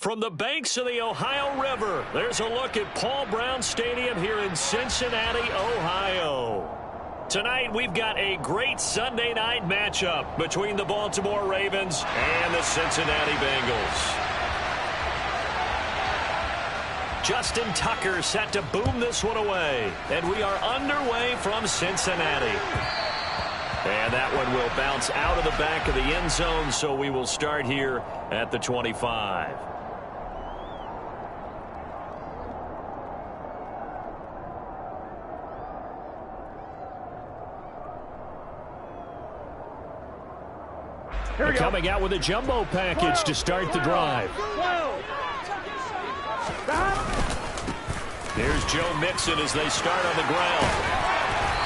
From the banks of the Ohio River, there's a look at Paul Brown Stadium here in Cincinnati, Ohio. Tonight, we've got a great Sunday night matchup between the Baltimore Ravens and the Cincinnati Bengals. Justin Tucker set to boom this one away, and we are underway from Cincinnati. And that one will bounce out of the back of the end zone, so we will start here at the 25. Coming out with a jumbo package to start the drive. Here's Joe Mixon as they start on the ground.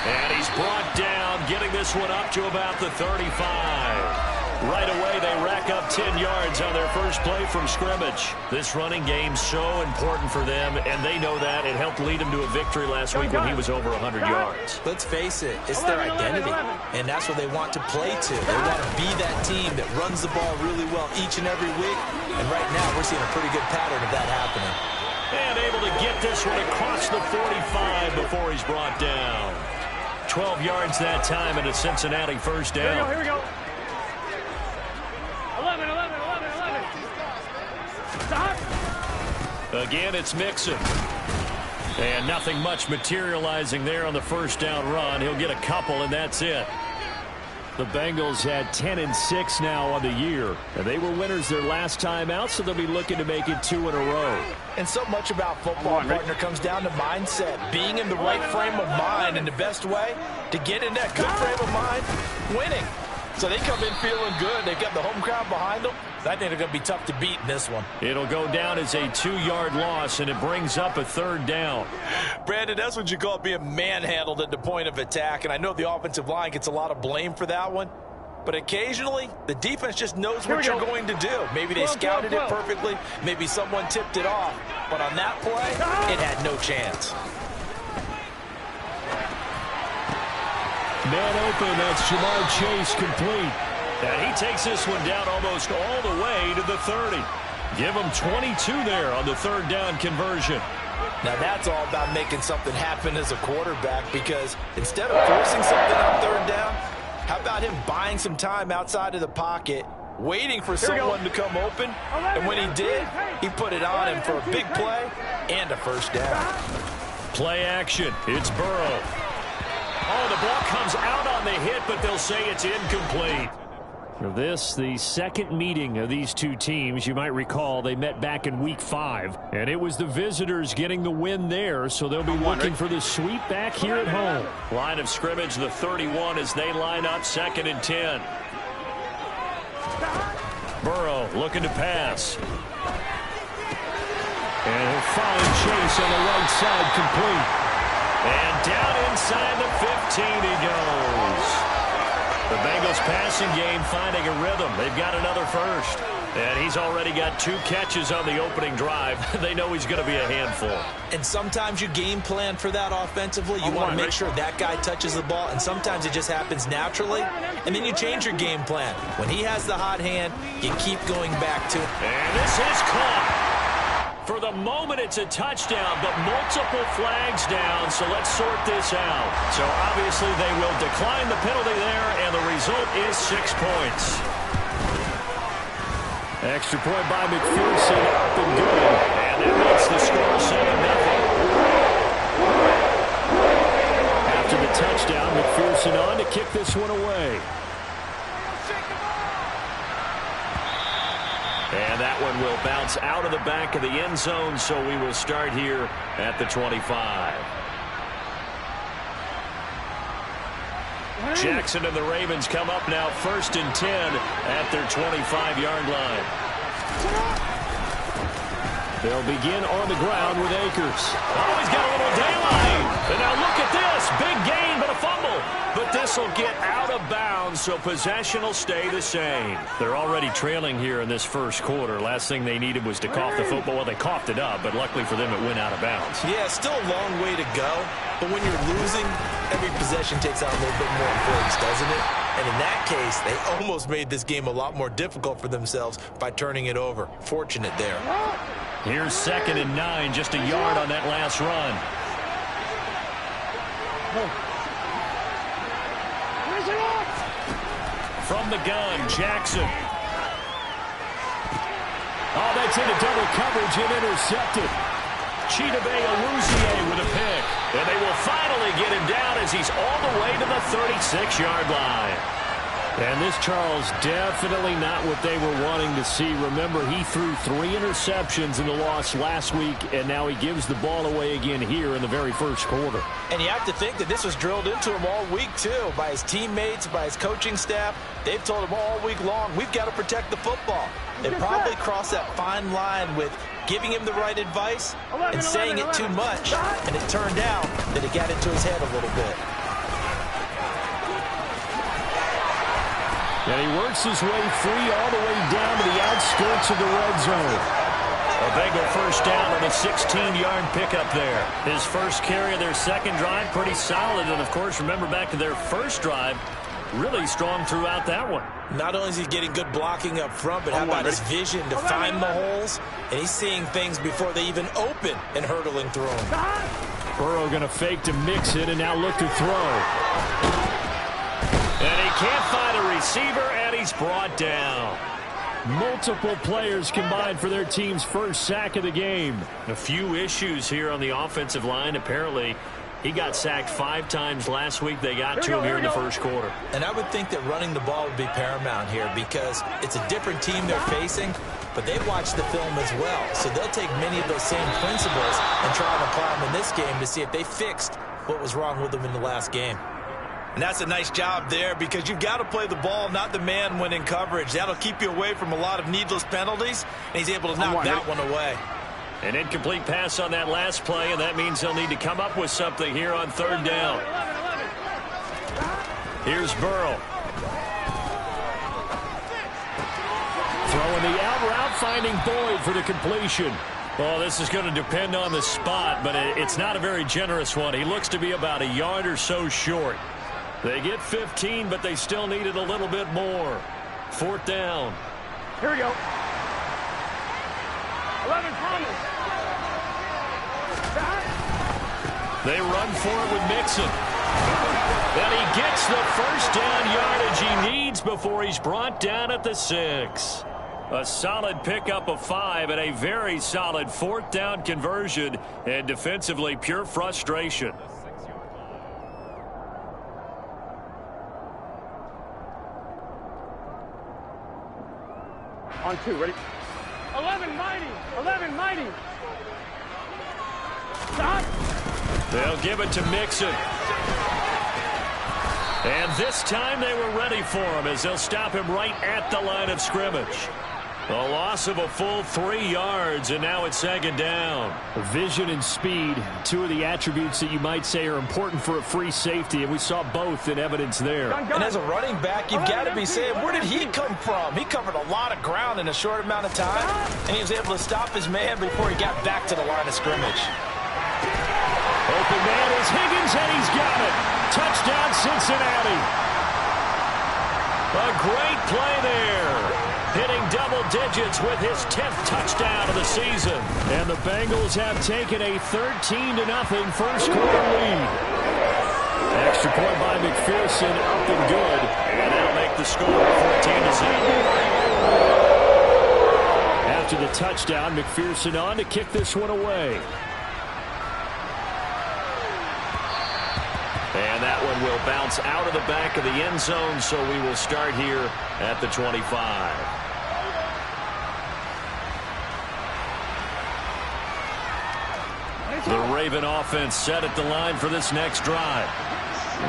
And he's brought down, getting this one up to about the 35. Right away, they rack up 10 yards on their first play from scrimmage. This running game's so important for them, and they know that. It helped lead them to a victory last week when he was over 100 yards. Let's face it, it's their identity, and that's what they want to play to. They want to be that team that runs the ball really well each and every week, and right now we're seeing a pretty good pattern of that happening. And able to get this one across the 45 before he's brought down. 12 yards that time and a Cincinnati first down. Here we go. 11. Again, it's Mixon. And nothing much materializing there on the first down run. He'll get a couple, and that's it. The Bengals had 10-6 now on the year, and they were winners their last time out, so they'll be looking to make it 2 in a row. And so much about football, partner, comes down to mindset, being in the right frame of mind, and the best way to get in that good frame of mind, winning. So they come in feeling good. They've got the home crowd behind them. I think they're going to be tough to beat in this one. It'll go down as a 2-yard loss, and it brings up a third down. Brandon, that's what you call being manhandled at the point of attack, and I know the offensive line gets a lot of blame for that one, but occasionally the defense just knows what you're going to do. Maybe they scouted it perfectly. Maybe someone tipped it off, but on that play, it had no chance. Man open, that's Jamar Chase complete. And he takes this one down almost all the way to the 30. Give him 22 there on the third down conversion. Now that's all about making something happen as a quarterback, because instead of forcing something on third down, how about him buying some time outside of the pocket, waiting for someone to come open, and when he did, he put it on him for a big play and a first down. Play action. It's Burrow. Oh, the ball comes out on the hit, but they'll say it's incomplete. This, the second meeting of these two teams. You might recall they met back in Week 5, and it was the visitors getting the win there, so they'll be looking for the sweep back here at home. Line of scrimmage, the 31 as they line up 2nd and 10. Burrow looking to pass. And he'll find Chase on the right side complete. And down inside the 15 he goes. The Bengals passing game finding a rhythm. They've got another first. And he's already got 2 catches on the opening drive. They know he's going to be a handful. And sometimes you game plan for that offensively. You want to make sure that guy touches the ball, and sometimes it just happens naturally. And then you change your game plan. When he has the hot hand, you keep going back to it. And this is caught. For the moment, it's a touchdown, but multiple flags down, so let's sort this out. So obviously they will decline the penalty there, and the result is 6 points. Extra point by McPherson, up and good. And that makes the score 7-0. After the touchdown, McPherson on to kick this one away. And that one will bounce out of the back of the end zone, so we will start here at the 25. Jackson and the Ravens come up now 1st and 10 at their 25-yard line. They'll begin on the ground with Akers. Oh, he's got a little daylight. And now look at this. Big gain, but a fumble. But but this will get out of bounds, so possession will stay the same. They're already trailing here in this first quarter. Last thing they needed was to cough the football. Well, they coughed it up, but luckily for them, it went out of bounds. Yeah, still a long way to go, but when you're losing, every possession takes on a little bit more importance, doesn't it? And in that case, they almost made this game a lot more difficult for themselves by turning it over. Fortunate there. Here's 2nd and 9, just a yard on that last run. From the gun, Jackson. Oh, that's into double coverage and intercepted. Chidobe Awuzie with a pick. And they will finally get him down as he's all the way to the 36-yard line. And this, Charles, definitely not what they were wanting to see. Remember, he threw 3 interceptions in the loss last week, and now he gives the ball away again here in the very first quarter. And you have to think that this was drilled into him all week, too, by his teammates, by his coaching staff. They've told him all week long, we've got to protect the football. They probably crossed that fine line with giving him the right advice and saying it too much, and it turned out that it got into his head a little bit. And he works his way free all the way down to the outskirts of the red zone. A Bengal first down on a 16-yard pickup there. His first carry of their second drive, pretty solid. And, of course, remember back to their first drive, really strong throughout that one. Not only is he getting good blocking up front, but how about his vision to find the holes? And he's seeing things before they even open and hurtling through them. Burrow going to fake to mix it and now look to throw. And he can't find a receiver, and he's brought down. Multiple players combined for their team's first sack of the game. A few issues here on the offensive line. Apparently, he got sacked 5 times last week. They got to him here in the first quarter. And I would think that running the ball would be paramount here because it's a different team they're facing, but they watch the film as well. So they'll take many of those same principles and try and apply them in this game to see if they fixed what was wrong with them in the last game. And that's a nice job there because you've got to play the ball, not the man when in coverage. That'll keep you away from a lot of needless penalties, and he's able to knock that one away. An incomplete pass on that last play, and that means they'll need to come up with something here on 3rd down. Here's Burrow. Throwing the out route, finding Boyd for the completion. Well, this is going to depend on the spot, but it's not a very generous one. He looks to be about a yard or so short. They get 15, but they still needed a little bit more. 4th down. Here we go. 11 Thomas. They run for it with Mixon. And he gets the first down yardage he needs before he's brought down at the 6. A solid pickup of 5 and a very solid 4th down conversion, and defensively pure frustration. On 2, ready? 11 mighty. 11 mighty. Stop. They'll give it to Mixon. And this time they were ready for him as they'll stop him right at the line of scrimmage. A loss of a full 3 yards, and now it's 2nd down. Vision and speed, 2 of the attributes that you might say are important for a free safety, and we saw both in evidence there. And as a running back, you've got to be saying, where did he come from? He covered a lot of ground in a short amount of time, and he was able to stop his man before he got back to the line of scrimmage. Open man is Higgins, and he's got it. Touchdown, Cincinnati. A great play there. Hitting double digits with his 10th touchdown of the season. And the Bengals have taken a 13-0 first quarter lead. Extra point by McPherson, up and good. And that'll make the score 14-0. After the touchdown, McPherson on to kick this one away. And that one will bounce out of the back of the end zone, so we will start here at the 25. The Raven offense set at the line for this next drive.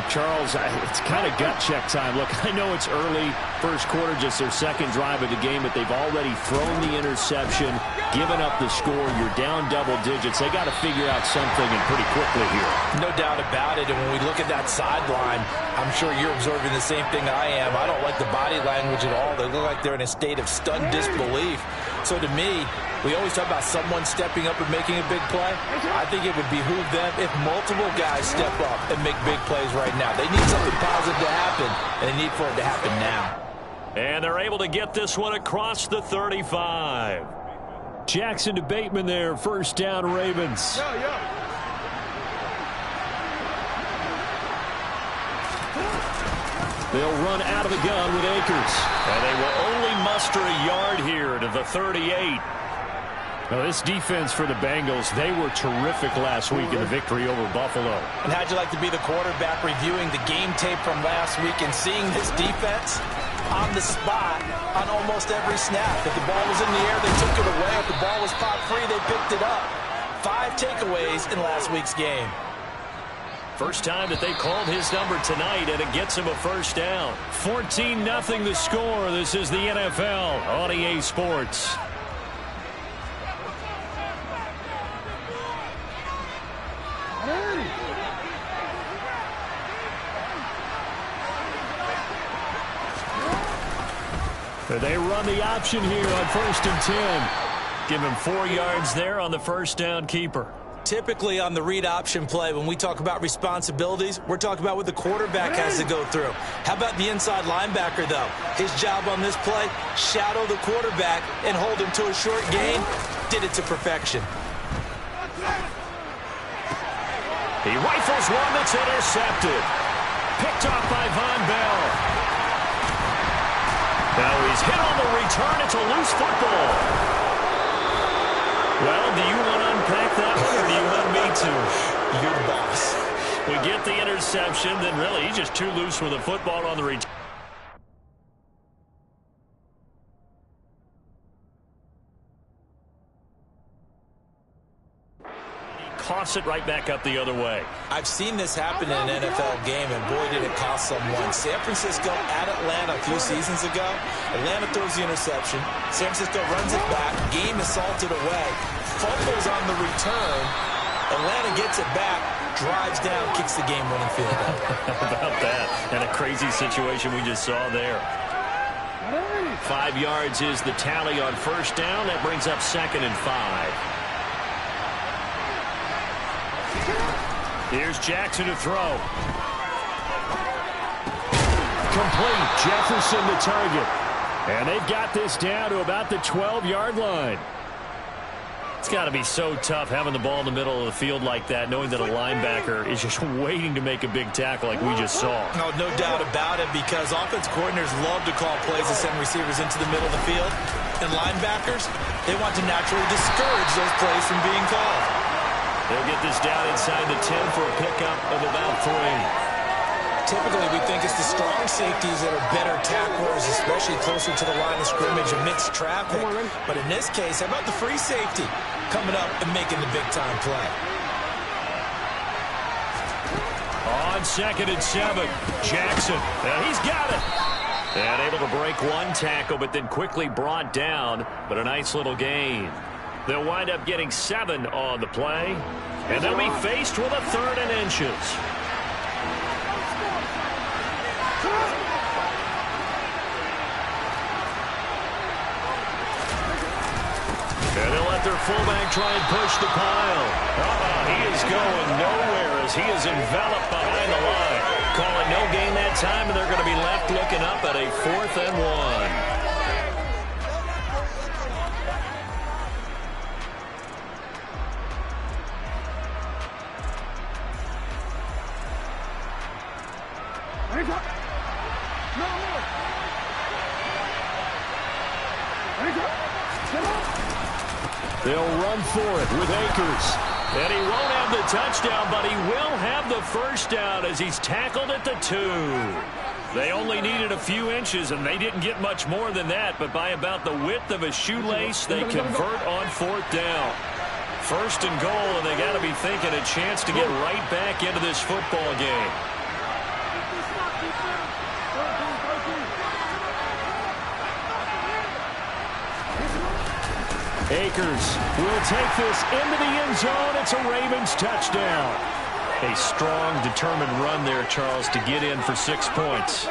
Charles, it's kind of gut check time. Look, I know it's early, first quarter, just their second drive of the game, but they've already thrown the interception, given up the score. You're down double digits. They got to figure out something, and pretty quickly here. No doubt about it. And when we look at that sideline, I'm sure you're observing the same thing I am. I don't like the body language at all. They look like they're in a state of stunned disbelief. So to me, we always talk about someone stepping up and making a big play. I think it would behoove them if multiple guys step up and make big plays right now. They need something positive to happen, and they need for it to happen now. And they're able to get this one across the 35. Jackson to Bateman there, first down Ravens. They'll run out of the gun with Akers. And they will only muster a yard here to the 38. Now, this defense for the Bengals, they were terrific last week in the victory over Buffalo. And how'd you like to be the quarterback reviewing the game tape from last week and seeing this defense on the spot on almost every snap? If the ball was in the air, they took it away. If the ball was popped free, they picked it up. 5 takeaways in last week's game. First time that they called his number tonight, and it gets him a first down. 14-0 the score. This is the NFL on EA Sports. They run the option here on 1st and 10. Give him 4 yards there on the first down keeper. Typically on the read option play, when we talk about responsibilities, we're talking about what the quarterback has to go through. How about the inside linebacker, though? His job on this play, shadow the quarterback and hold him to a short gain. Did it to perfection. He rifles one that's intercepted. Picked off by Von Bell. Now he's hit on the return. It's a loose football. Well, do you want to unpack that one, or do you want me to? You're the boss. We get the interception, then really he's just too loose with the football on the return. Toss it right back up the other way. I've seen this happen in an NFL game, and boy, did it cost someone. San Francisco at Atlanta a few seasons ago. Atlanta throws the interception. San Francisco runs it back. Game is salted away. Fumbles on the return. Atlanta gets it back, drives down, kicks the game-winning field goal. How about that? And a crazy situation we just saw there. 5 yards is the tally on first down. That brings up 2nd and 5. Here's Jackson to throw. Complete. Jefferson the target. And they've got this down to about the 12-yard line. It's got to be so tough having the ball in the middle of the field like that, knowing that a linebacker is just waiting to make a big tackle like we just saw. No doubt about it, because offense coordinators love to call plays and send receivers into the middle of the field. And linebackers, they want to naturally discourage those plays from being called. They'll get this down inside the 10 for a pickup of about 3. Typically, we think it's the strong safeties that are better tacklers, especially closer to the line of scrimmage amidst traffic. But in this case, how about the free safety coming up and making the big-time play? On 2nd and 7, Jackson. And he's got it. And able to break one tackle, but then quickly brought down. But a nice little gain. They'll wind up getting 7 on the play, and they'll be faced with a 3rd and inches. And they'll let their fullback try and push the pile. He is going nowhere as he is enveloped behind the line. Calling no gain that time, and they're going to be left looking up at a 4th and 1. They'll run for it with Akers. And he won't have the touchdown, but he will have the first down as he's tackled at the 2. They only needed a few inches, and they didn't get much more than that, but by about the width of a shoelace, they convert on 4th down. 1st and goal, and they got to be thinking a chance to get right back into this football game. Akers will take this into the end zone. It's a Ravens touchdown. A strong, determined run there, Charles, to get in for 6 points.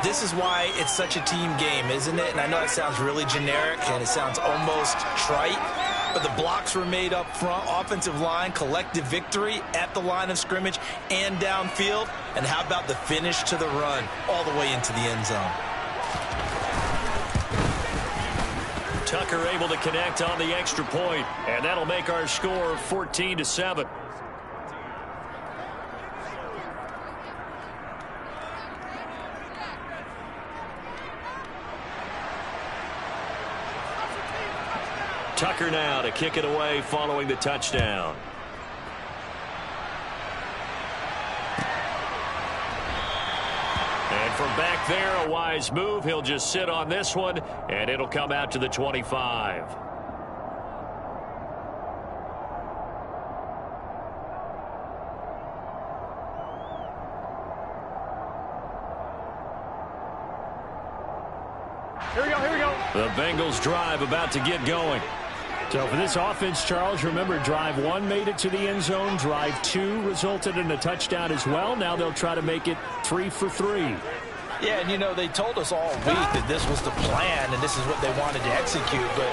This is why it's such a team game, isn't it? And I know it sounds really generic and it sounds almost trite, but the blocks were made up front, offensive line, collective victory at the line of scrimmage and downfield. And how about the finish to the run all the way into the end zone? Tucker able to connect on the extra point, and that'll make our score 14-7. Tucker now to kick it away following the touchdown. And from back there, a wise move. He'll just sit on this one, and it'll come out to the 25. Here we go, here we go. The Bengals drive about to get going. So for this offense, Charles, remember drive 1 made it to the end zone. Drive 2 resulted in a touchdown as well. Now they'll try to make it 3 for 3. Yeah, and you know, they told us all week that this was the plan and this is what they wanted to execute, but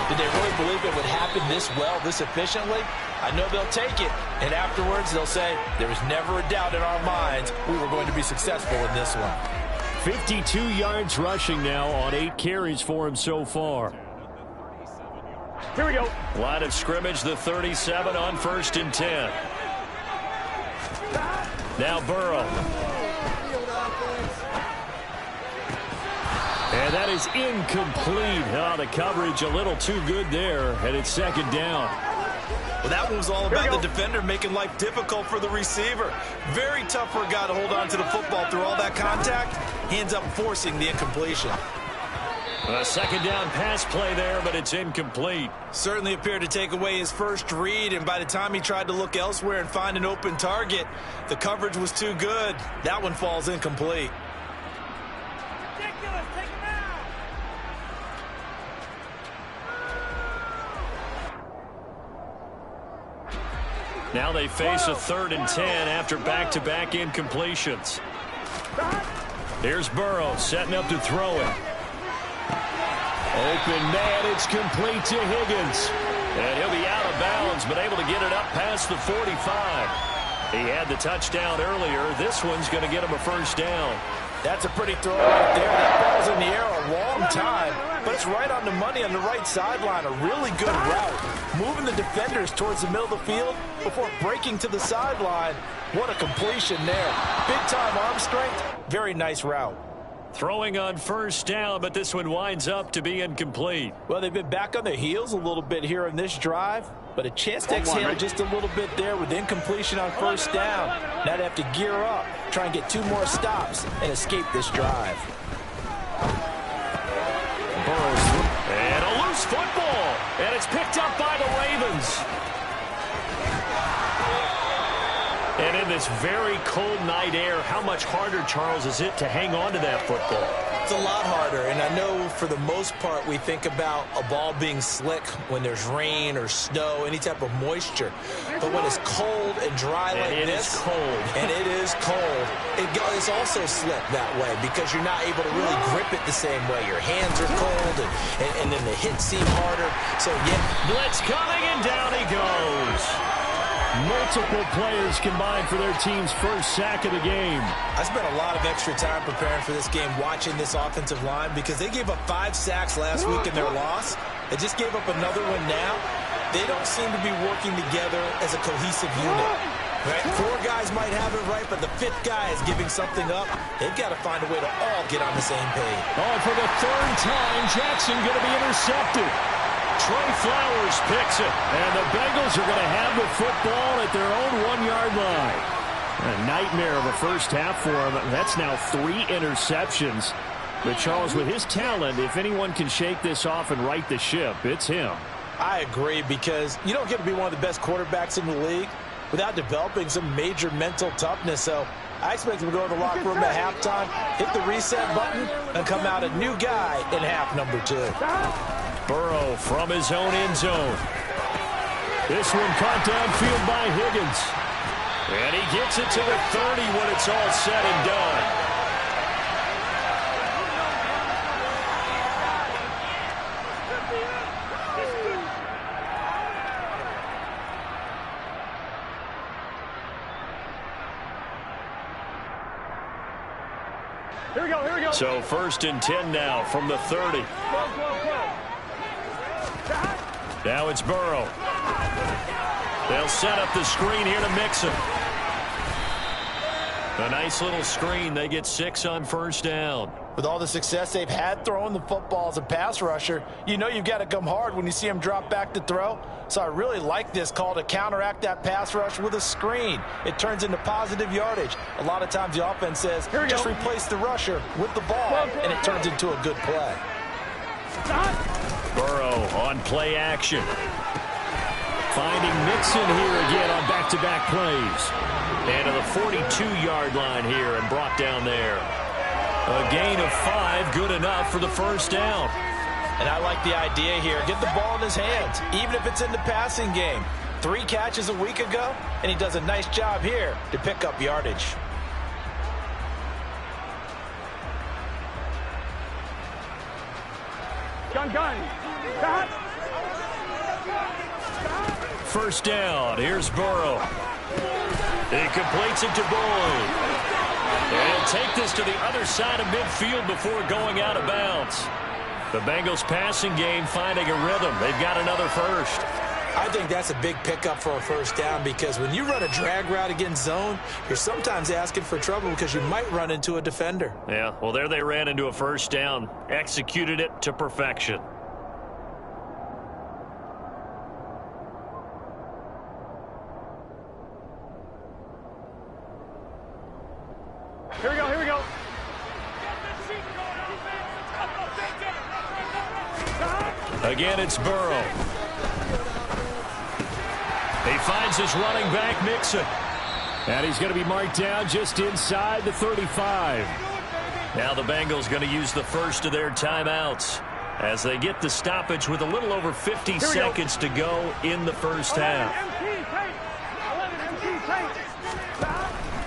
did they really believe it would happen this well, this efficiently? I know they'll take it, and afterwards they'll say, there was never a doubt in our minds we were going to be successful in this one. 52 yards rushing now on 8 carries for him so far. Here we go. Line of scrimmage, the 37 on 1st and 10. Now Burrow. And that is incomplete. Oh, the coverage a little too good there, and it's 2nd down. Well, that one was all about the defender making life difficult for the receiver. Very tough for a guy to hold on to the football through all that contact. He ends up forcing the incompletion. A 2nd down pass play there, but it's incomplete. Certainly appeared to take away his first read, and by the time he tried to look elsewhere and find an open target, the coverage was too good. That one falls incomplete. Ridiculous. Take him out. Now they face a 3rd and 10 after back-to-back incompletions. Here's Burrow setting up to throw it. Open man, it's complete to Higgins. And he'll be out of bounds, but able to get it up past the 45. He had the touchdown earlier. This one's going to get him a 1st down. That's a pretty throw right there. That ball's in the air a long time, but it's right on the money on the right sideline. A really good route. Moving the defenders towards the middle of the field before breaking to the sideline. What a completion there. Big-time arm strength. Very nice route. Throwing on 1st down, but this one winds up to be incomplete. Well, they've been back on their heels a little bit here in this drive, but a chance to exhale just a little bit there with incompletion on 1st down. Now they have to gear up, try and get 2 more stops and escape this drive. Burrows, and a loose football, and it's picked up by the Ravens. And in this very cold night air, how much harder, Charles, is it to hang on to that football? It's a lot harder, and I know for the most part we think about a ball being slick when there's rain or snow, any type of moisture. But when it's cold and dry like this, and it is cold, it's also slick that way because you're not able to really grip it the same way. Your hands are cold, and then the hits seem harder. So, yeah. Blitz coming, and down he goes. Multiple players combined for their team's 1st sack of the game. I spent a lot of extra time preparing for this game watching this offensive line because they gave up 5 sacks last week in their loss. They just gave up another one now. They don't seem to be working together as a cohesive unit. Right? 4 guys might have it right, but the 5th guy is giving something up. They've got to find a way to all get on the same page. Oh, for the 3rd time, Jackson going to be intercepted. Trey Flowers picks it, and the Bengals are going to have the football at their own 1-yard line. A nightmare of a first half for him. That's now 3 interceptions. But Charles, with his talent, if anyone can shake this off and right the ship, it's him. I agree, because you don't get to be one of the best quarterbacks in the league without developing some major mental toughness. So I expect him to go to the locker room at halftime, hit the reset button, and come out a new guy in half number 2. Burrow from his own end zone. This one caught downfield by Higgins. And he gets it to the 30 when it's all said and done. Here we go, here we go. So 1st and 10 now from the 30. Now it's Burrow. They'll set up the screen here to Mixon. A nice little screen. They get 6 on 1st down. With all the success they've had throwing the football as a pass rusher, you know you've got to come hard when you see him drop back to throw. So I really like this call to counteract that pass rush with a screen. It turns into positive yardage. A lot of times the offense says, just replace the rusher with the ball, and it turns into a good play. Burrow on play action. Finding Mixon here again on back-to-back plays. And to the 42-yard line here and brought down there. A gain of 5, good enough for the 1st down. And I like the idea here. Get the ball in his hands, even if it's in the passing game. 3 catches a week ago, and he does a nice job here to pick up yardage. Gun. 1st down. Here's Burrow. He completes it to Boyd. And he'll take this to the other side of midfield before going out of bounds. The Bengals passing game finding a rhythm. They've got another 1st. I think that's a big pickup for a 1st down because when you run a drag route against zone, you're sometimes asking for trouble because you might run into a defender. Yeah, well, there they ran into a 1st down. Executed it to perfection. Here we go. Again, it's Burrow. He finds his running back, Mixon. And he's going to be marked down just inside the 35. Now the Bengals going to use the 1st of their timeouts as they get the stoppage with a little over 50 seconds to go in the 1st half.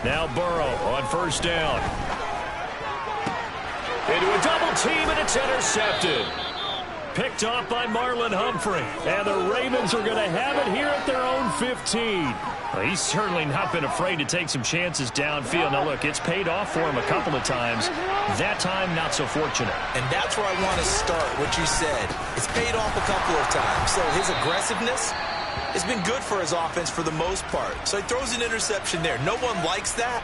Now Burrow on 1st down. Into a double team, and it's intercepted. Picked off by Marlon Humphrey. And the Ravens are going to have it here at their own 15. Well, he's certainly not been afraid to take some chances downfield. Now, look, it's paid off for him a couple of times. That time, not so fortunate. And that's where I want to start, what you said. It's paid off a couple of times. So his aggressiveness has been good for his offense for the most part. So he throws an interception there. No one likes that,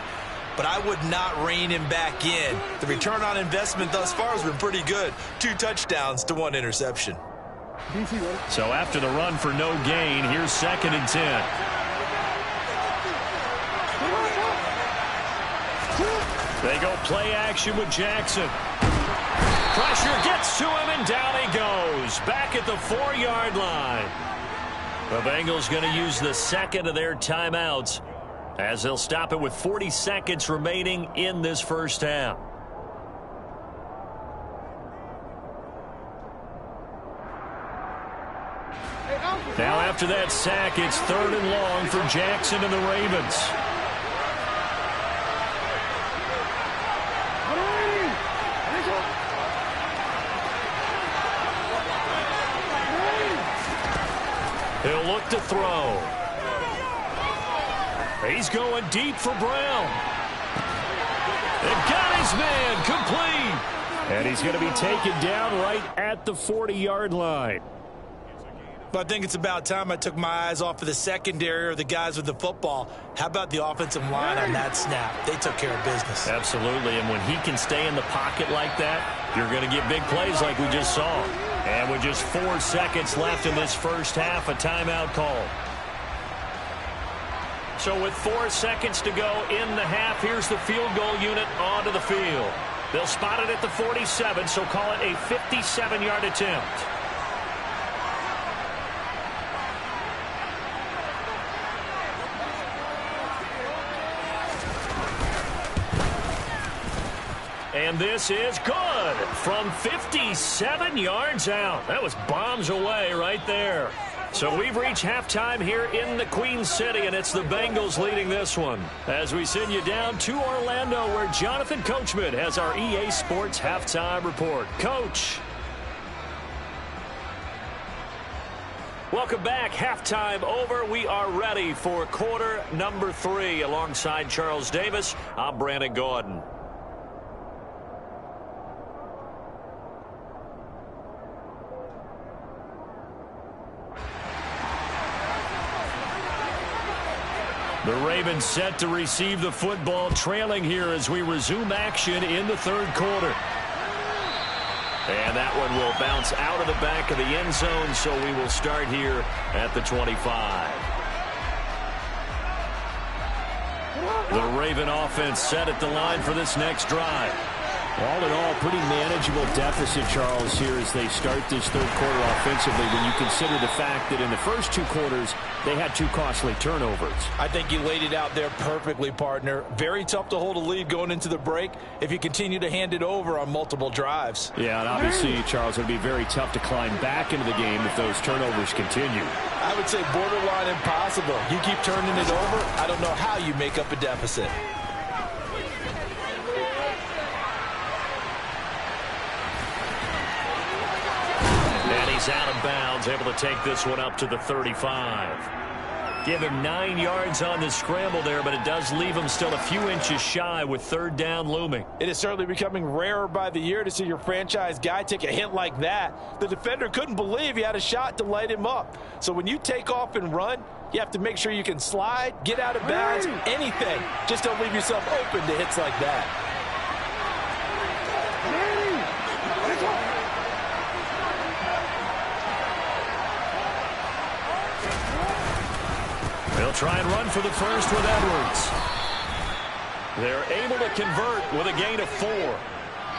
but I would not rein him back in. The return on investment thus far has been pretty good. 2 touchdowns to 1 interception. So after the run for no gain, here's 2nd and 10. They go play action with Jackson. Pressure gets to him, and down he goes. Back at the 4-yard line. The Bengals going to use the 2nd of their timeouts as they'll stop it with 40 seconds remaining in this 1st half. Now after that sack, it's 3rd and long for Jackson and the Ravens. He'll look to throw. He's going deep for Brown. And got his man complete. And he's going to be taken down right at the 40-yard line. But I think it's about time I took my eyes off of the secondary or the guys with the football. How about the offensive line on that snap? They took care of business. Absolutely, and when he can stay in the pocket like that, you're going to get big plays like we just saw. And with just 4 seconds left in this 1st half, a timeout call. So with 4 seconds to go in the half, here's the field goal unit onto the field. They'll spot it at the 47, so call it a 57-yard attempt. And this is good from 57 yards out. That was bombs away right there. So we've reached halftime here in the Queen City, and it's the Bengals leading this one. As we send you down to Orlando, where Jonathan Coachman has our EA Sports halftime report. Coach. Welcome back. Halftime over. We are ready for quarter number 3. Alongside Charles Davis, I'm Brandon Gordon. The Ravens set to receive the football, trailing here as we resume action in the third quarter. And that one will bounce out of the back of the end zone, so we will start here at the 25. The Raven offense set at the line for this next drive. All in all, pretty manageable deficit, Charles, here as they start this third quarter offensively when you consider the fact that in the first 2 quarters, they had 2 costly turnovers. I think you laid it out there perfectly, partner. Very tough to hold a lead going into the break if you continue to hand it over on multiple drives. Yeah, and obviously, Charles, it would be very tough to climb back into the game if those turnovers continue. I would say borderline impossible. You keep turning it over, I don't know how you make up a deficit. Out of bounds, able to take this one up to the 35. Give him 9 yards on the scramble there, but it does leave him still a few inches shy with third down looming. It is certainly becoming rarer by the year to see your franchise guy take a hit like that. The defender couldn't believe he had a shot to light him up. So when you take off and run, you have to make sure you can slide, get out of bounds, anything. Just don't leave yourself open to hits like that. They'll try and run for the first with Edwards. They're able to convert with a gain of 4.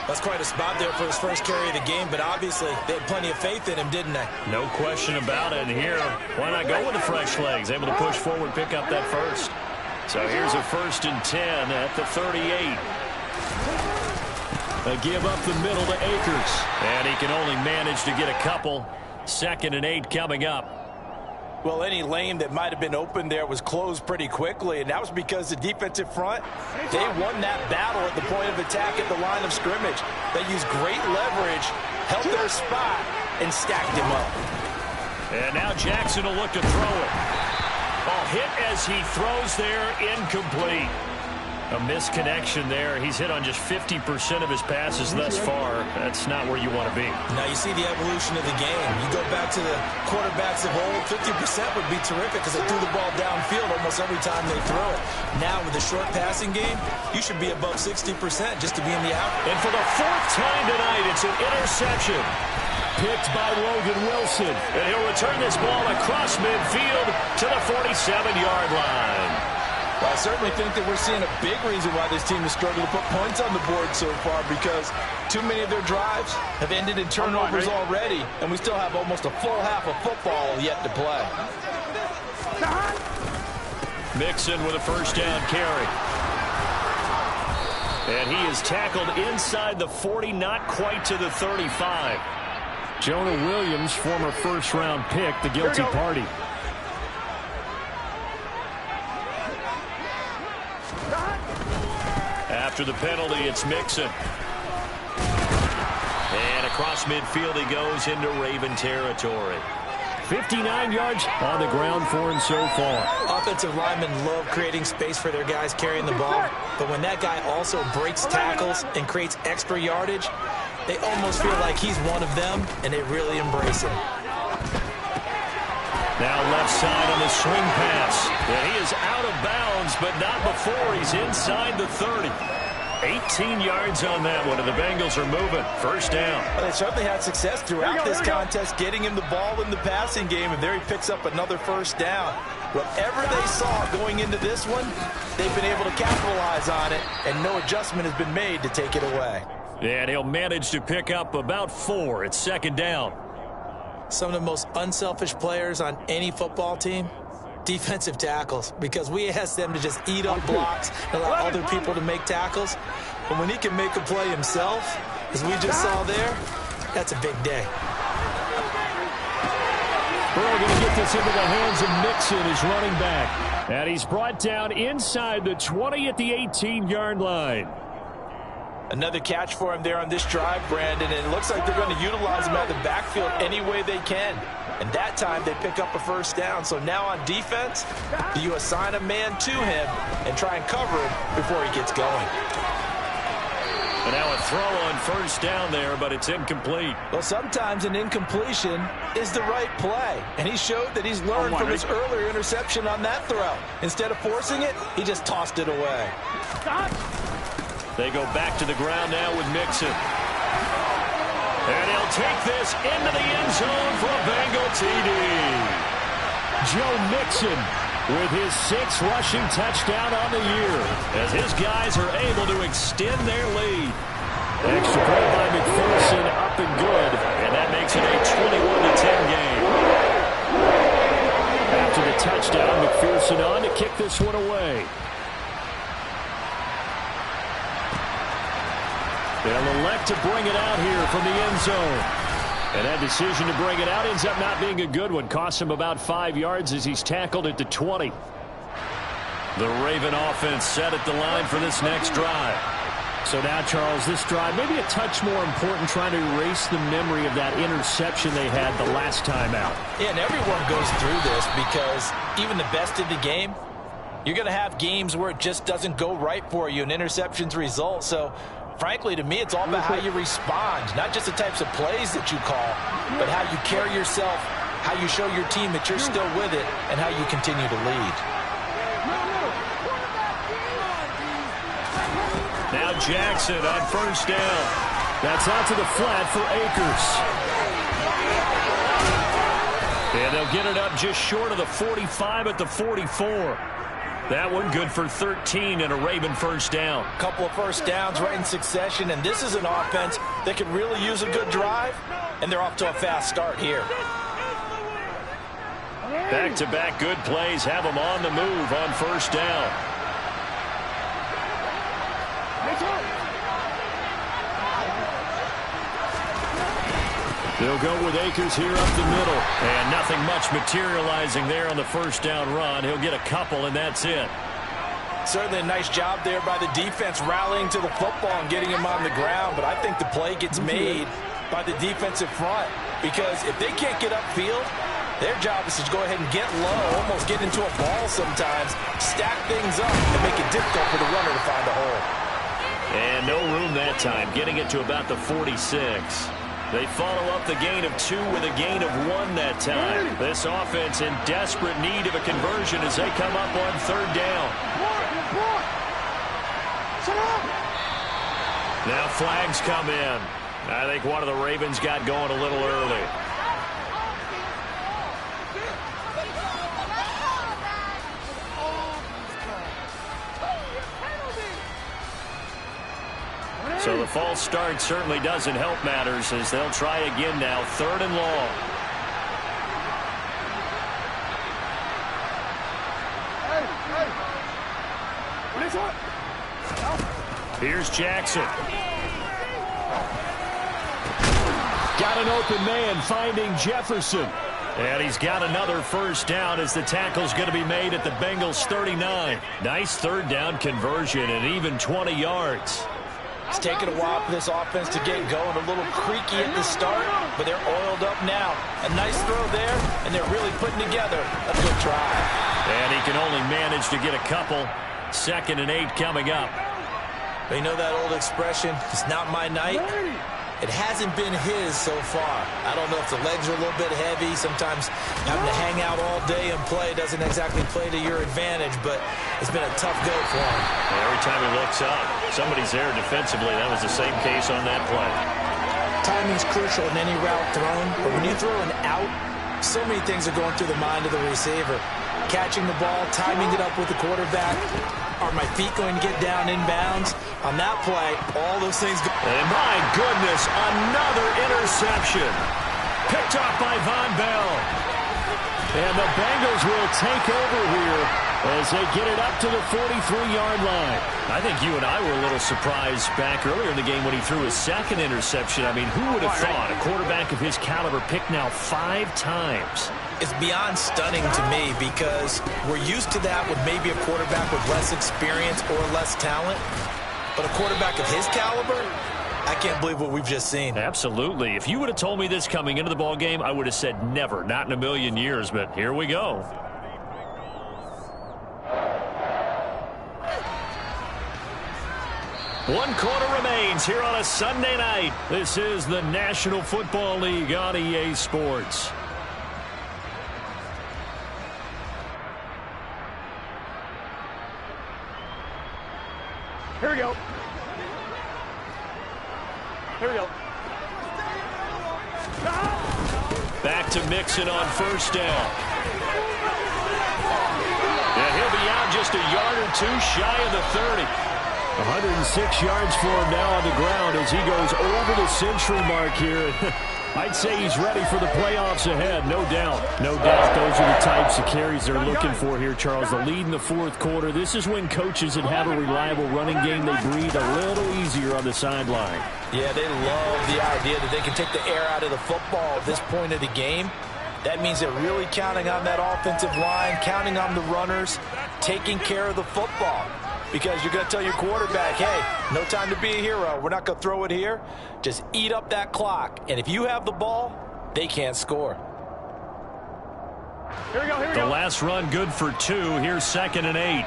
That's quite a spot there for his first carry of the game, but obviously they had plenty of faith in him, didn't they? No question about it. And here, why not go with the fresh legs? Able to push forward, pick up that first. So here's a 1st and 10 at the 38. A give up the middle to Akers. And he can only manage to get a couple. 2nd and 8 coming up. Well, any lane that might have been open there was closed pretty quickly, and that was because the defensive front, they won that battle at the point of attack at the line of scrimmage. They used great leverage, held their spot, and stacked him up. And now Jackson will look to throw it. Ball hit as he throws there, incomplete. A misconnection there. He's hit on just 50% of his passes thus far. That's not where you want to be. Now you see the evolution of the game. You go back to the quarterbacks of old, 50% would be terrific because they threw the ball downfield almost every time they throw it. Now with the short passing game, you should be above 60% just to be in the out. And for the 4th time tonight, it's an interception. Picked by Logan Wilson. And he'll return this ball across midfield to the 47-yard line. Well, I certainly think that we're seeing a big reason why this team has struggled to put points on the board so far, because too many of their drives have ended in turnovers already, and we still have almost a full half of football yet to play. Mixon with a 1st down carry. And he is tackled inside the 40, not quite to the 35. Jonah Williams, former 1st-round pick, the guilty party. After the penalty, it's Mixon. And across midfield he goes into Raven territory. 59 yards on the ground for him so far. Offensive linemen love creating space for their guys carrying the ball, but when that guy also breaks tackles and creates extra yardage, they almost feel like he's one of them, and they really embrace him. Now left side on the swing pass. And he is out of bounds, but not before he's inside the 30. 18 yards on that one, and the Bengals are moving. 1st down. Well, they certainly had success throughout this contest getting him the ball in the passing game, and there he picks up another 1st down. Whatever they saw going into this one, they've been able to capitalize on it, and no adjustment has been made to take it away. And he'll manage to pick up about 4. It's 2nd down. Some of the most unselfish players on any football team, defensive tackles, because we ask them to just eat up blocks and allow other people to make tackles. But when he can make a play himself, as we just saw there, that's a big day. Burrow going to get this into the hands of Mixon, his running back. And he's brought down inside the 20 at the 18-yard line. Another catch for him there on this drive, Brandon, and it looks like they're going to utilize him out of the backfield any way they can. And that time they pick up a first down. So now on defense, do you assign a man to him and try and cover him before he gets going? And now a throw on first down there, but it's incomplete. Well, sometimes an incompletion is the right play. And he showed that he's learned from his earlier interception on that throw. Instead of forcing it, he just tossed it away. They go back to the ground now with Mixon. And he'll take this into the end zone for a Bengal TD. Joe Mixon with his 6th rushing touchdown on the year, as his guys are able to extend their lead. Extra point by McPherson, up and good, and that makes it a 21-10 game. After the touchdown, McPherson on to kick this one away. They'll elect to bring it out here from the end zone. And that decision to bring it out ends up not being a good one. Costs him about 5 yards as he's tackled at the 20. The Raven offense set at the line for this next drive. So now, Charles, this drive maybe a touch more important, trying to erase the memory of that interception they had the last time out. Yeah, and everyone goes through this because even the best in the game, you're going to have games where it just doesn't go right for you and interceptions result. So frankly, to me, it's all about how you respond, not just the types of plays that you call, but how you carry yourself, how you show your team that you're still with it, and how you continue to lead. Now Jackson on first down. That's out to the flat for Akers. And they'll get it up just short of the 45 at the 44. That one good for 13 and a Raven first down. Couple of first downs right in succession, and this is an offense that could really use a good drive, and they're off to a fast start here. Back-to-back good plays have them on the move on first down. They'll go with Akers here up the middle. And nothing much materializing there on the first down run. He'll get a couple, and that's it. Certainly a nice job there by the defense rallying to the football and getting him on the ground, but I think the play gets made by the defensive front because if they can't get upfield, their job is to go ahead and get low, almost get into a ball sometimes, stack things up, and make it difficult for the runner to find a hole. And no room that time, getting it to about the 46. They follow up the gain of 2 with a gain of 1 that time. This offense in desperate need of a conversion as they come up on third down. Now flags come in. I think one of the Ravens got going a little early. So the false start certainly doesn't help matters as they'll try again now, 3rd and long. Here's Jackson. Got an open man finding Jefferson. And he's got another first down as the tackle's going to be made at the Bengals 39. Nice third down conversion and even 20 yards. It's taken a while for this offense to get going. A little creaky at the start, but they're oiled up now. A nice throw there, and they're really putting together a good drive. And he can only manage to get a couple. 2nd and 8 coming up. But you know that old expression, it's not my night? It hasn't been his so far. I don't know if the legs are a little bit heavy. Sometimes having to hang out all day and play doesn't exactly play to your advantage, but it's been a tough go for him. And every time he looks up, somebody's there defensively. That was the same case on that play. Timing's crucial in any route thrown, but when you throw an out, so many things are going through the mind of the receiver. Catching the ball, timing it up with the quarterback. Are my feet going to get down inbounds? On that play, all those things go. And my goodness, another interception. Picked off by Von Bell. And the Bengals will take over here as they get it up to the 43-yard line. I think you and I were a little surprised back earlier in the game when he threw his second interception. I mean, who would have thought a quarterback of his caliber picked now 5 times? It's beyond stunning to me because we're used to that with maybe a quarterback with less experience or less talent. But a quarterback of his caliber, I can't believe what we've just seen. Absolutely. If you would have told me this coming into the ball game, I would have said never, not in a million years. But here we go. One quarter remains here on a Sunday night. This is the National Football League on EA Sports. Here we go. Here we go. Back to Mixon on first down. Yeah, he'll be out just a yard or two shy of the 30. 106 yards for him now on the ground as he goes over the century mark here. I'd say he's ready for the playoffs ahead, no doubt. No doubt those are the types of carries they're looking for here, Charles. The lead in the fourth quarter. This is when coaches that have a reliable running game, they breathe a little easier on the sideline. Yeah, they love the idea that they can take the air out of the football at this point of the game. That means they're really counting on that offensive line, counting on the runners, taking care of the football. Because you're going to tell your quarterback, hey, no time to be a hero. We're not going to throw it here. Just eat up that clock. And if you have the ball, they can't score. Here we go, here we go. The last run good for 2. Here's 2nd and 8.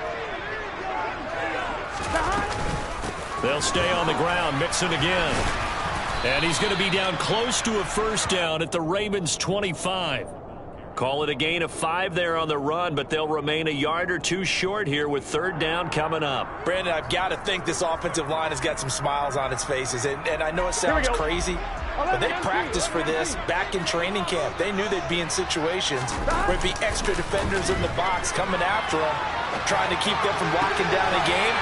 They'll stay on the ground. Mixon again. And he's going to be down close to a first down at the Ravens' 25. Call it a gain of 5 there on the run, but they'll remain a yard or 2 short here with 3rd down coming up. Brandon, I've got to think this offensive line has got some smiles on its faces. And I know it sounds crazy, but they practiced for this back in training camp. They knew they'd be in situations where it'd be extra defenders in the box coming after them, trying to keep them from locking down a game.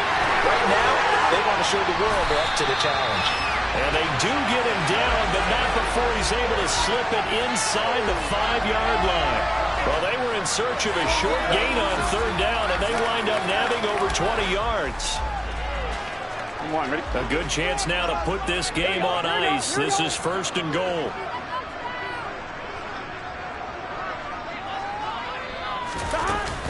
Right now, they want to show the world they're up to the challenge. And they do get him down, but not before he's able to slip it inside the 5-yard line. Well, they were in search of a short gain on 3rd down, and they wind up nabbing over 20 yards. Come on, ready? A good chance now to put this game on ice. This is 1st and goal.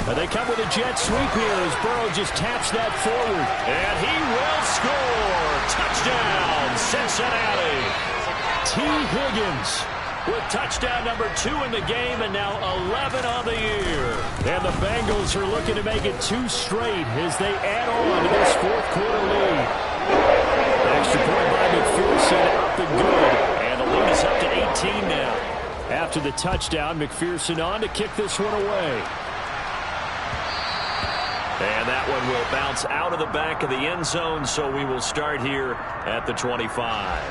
And they come with a jet sweep here as Burrow just taps that forward. And he will score. Touchdown, Cincinnati. T. Higgins with touchdown number 2 in the game and now 11 on the year. And the Bengals are looking to make it 2 straight as they add on to this fourth quarter lead. Extra point by McPherson out the good. And the lead is up to 18 now. After the touchdown, McPherson on to kick this one away. And that one will bounce out of the back of the end zone, so we will start here at the 25.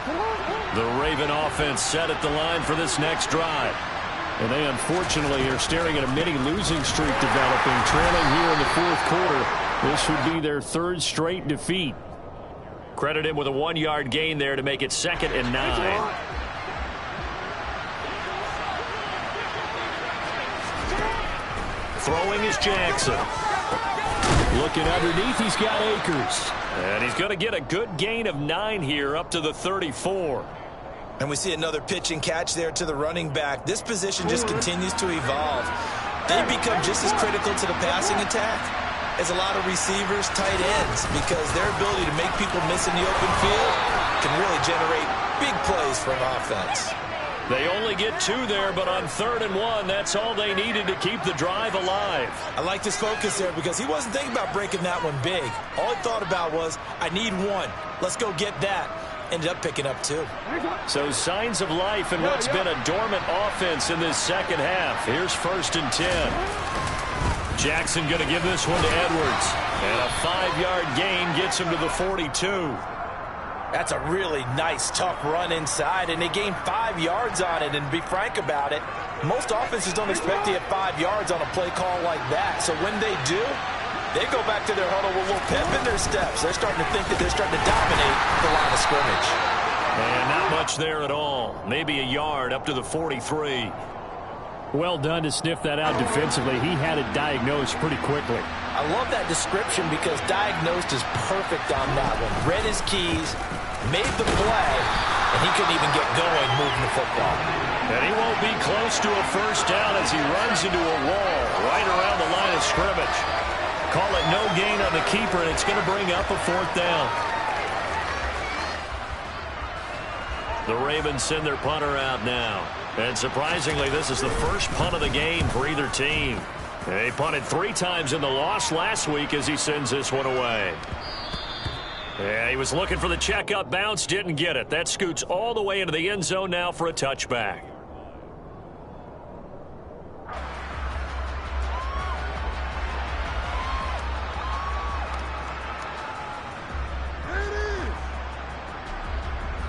The Raven offense set at the line for this next drive. And they unfortunately are staring at a mini losing streak developing, trailing here in the fourth quarter. This would be their 3rd straight defeat. Credit him with a 1-yard gain there to make it 2nd and 9. Throwing is Jackson. Looking underneath, he's got Akers. And he's going to get a good gain of 9 here up to the 34. And we see another pitch and catch there to the running back. This position just continues to evolve. They become just as critical to the passing attack as a lot of receivers, tight ends, because their ability to make people miss in the open field can really generate big plays for an offense. They only get 2 there, but on 3rd and 1, that's all they needed to keep the drive alive. I like this focus there because he wasn't thinking about breaking that one big. All he thought about was, I need 1. Let's go get that. Ended up picking up 2. So signs of life in what's been a dormant offense in this second half. Here's 1st and 10. Jackson going to give this one to Edwards. And a 5-yard gain gets him to the 42. That's a really nice, tough run inside, and they gained 5 yards on it. And to be frank about it, most offenses don't expect to get 5 yards on a play call like that. So when they do, they go back to their huddle with a little pep in their steps. They're starting to think that they're starting to dominate the line of scrimmage. And not much there at all. Maybe a yard up to the 43. Well done to sniff that out defensively. He had it diagnosed pretty quickly. I love that description because diagnosed is perfect on that one. Read his keys, made the play, and he couldn't even get going moving the football. And he won't be close to a first down as he runs into a wall right around the line of scrimmage. Call it no gain on the keeper, and it's going to bring up a fourth down. The Ravens send their punter out now. And surprisingly, this is the first punt of the game for either team. They punted 3 times in the loss last week as he sends this one away. Yeah, he was looking for the checkup bounce, didn't get it. That scoots all the way into the end zone now for a touchback.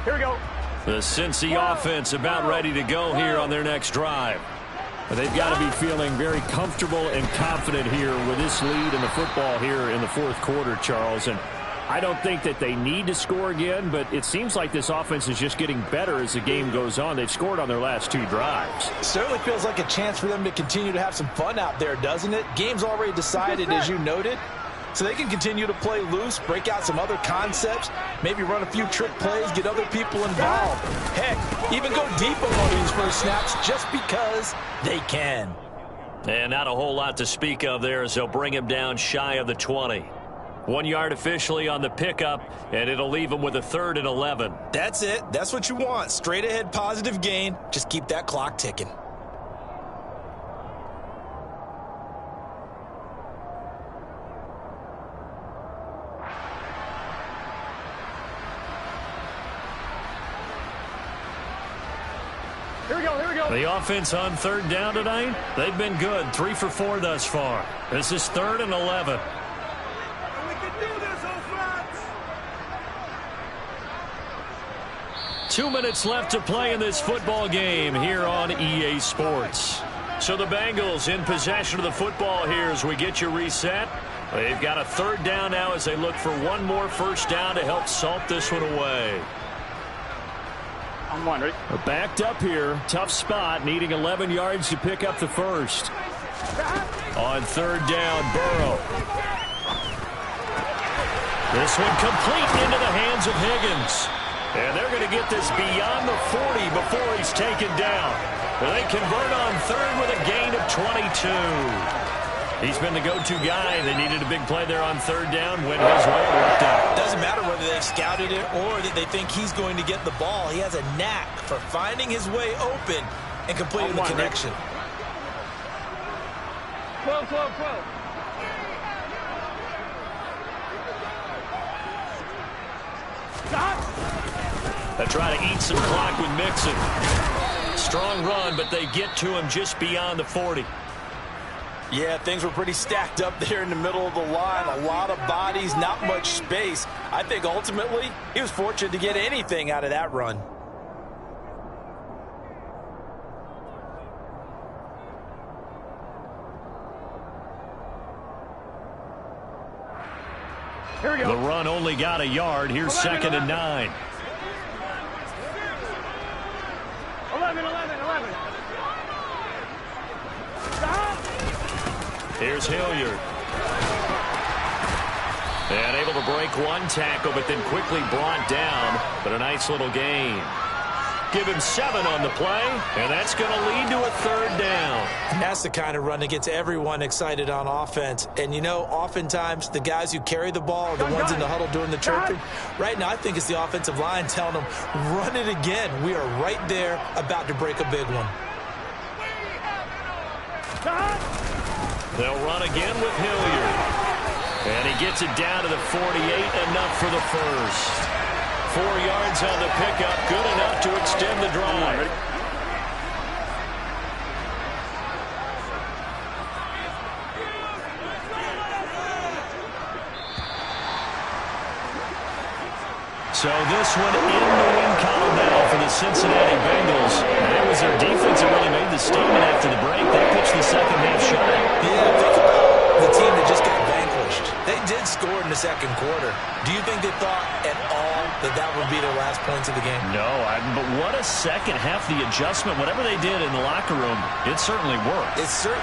Here we go. The Cincy offense about ready to go here on their next drive. But they've got to be feeling very comfortable and confident here with this lead in the football here in the fourth quarter, Charles. And I don't think that they need to score again, but it seems like this offense is just getting better as the game goes on. They've scored on their last 2 drives. It certainly feels like a chance for them to continue to have some fun out there, doesn't it? Game's already decided, as you noted. So they can continue to play loose, break out some other concepts, maybe run a few trick plays, get other people involved. Heck, even go deep on one of these first snaps just because they can. And not a whole lot to speak of there as they'll bring him down shy of the 20. 1 yard officially on the pickup, and it'll leave him with a 3rd and 11. That's it. That's what you want. Straight ahead positive gain. Just keep that clock ticking. Here we go, here we go. The offense on 3rd down tonight, they've been good. 3 for 4 thus far. This is 3rd and 11. We can do this, offense. 2 minutes left to play in this football game here on EA Sports. So the Bengals in possession of the football here as we get you reset. They've got a 3rd down now as they look for one more first down to help salt this one away. I'm wondering. Backed up here. Tough spot. Needing 11 yards to pick up the first. On 3rd down, Burrow. This one complete into the hands of Higgins. And they're going to get this beyond the 40 before he's taken down. They convert on 3rd with a gain of 22. He's been the go-to guy. They needed a big play there on 3rd down. Went his way. It worked out. Doesn't matter whether they've scouted it or that they think he's going to get the ball. He has a knack for finding his way open and completing the connection. 12, 12, 12. Stop. They try to eat some clock with Mixon. Strong run, but they get to him just beyond the 40. Yeah, things were pretty stacked up there in the middle of the line. A lot of bodies, not much space. I think ultimately he was fortunate to get anything out of that run. Here we go. The run only got a yard. Here's 2nd and 9. 11, 11, 11. Stop. Here's Hilliard. And able to break one tackle, but then quickly brought down. But a nice little gain. Give him 7 on the play, and that's going to lead to a 3rd down. And that's the kind of run that gets everyone excited on offense. And, you know, oftentimes the guys who carry the ball are the ones in the huddle doing the chirping. Right now, I think it's the offensive line telling them, run it again. We are right there about to break a big one. They'll run again with Hilliard. And he gets it down to the 48, enough for the first. 4 yards on the pickup, good enough to extend the drive. So this one in the win column now for the Cincinnati Bengals. And it was their defense that really made the statement after the break. They pitched the second half shot. Yeah, think about the team that just got vanquished. They did score scored in the second quarter. Do you think they thought at all that that would be their last points of the game? No, but what a second half, the adjustment. Whatever they did in the locker room, it certainly worked. It certainly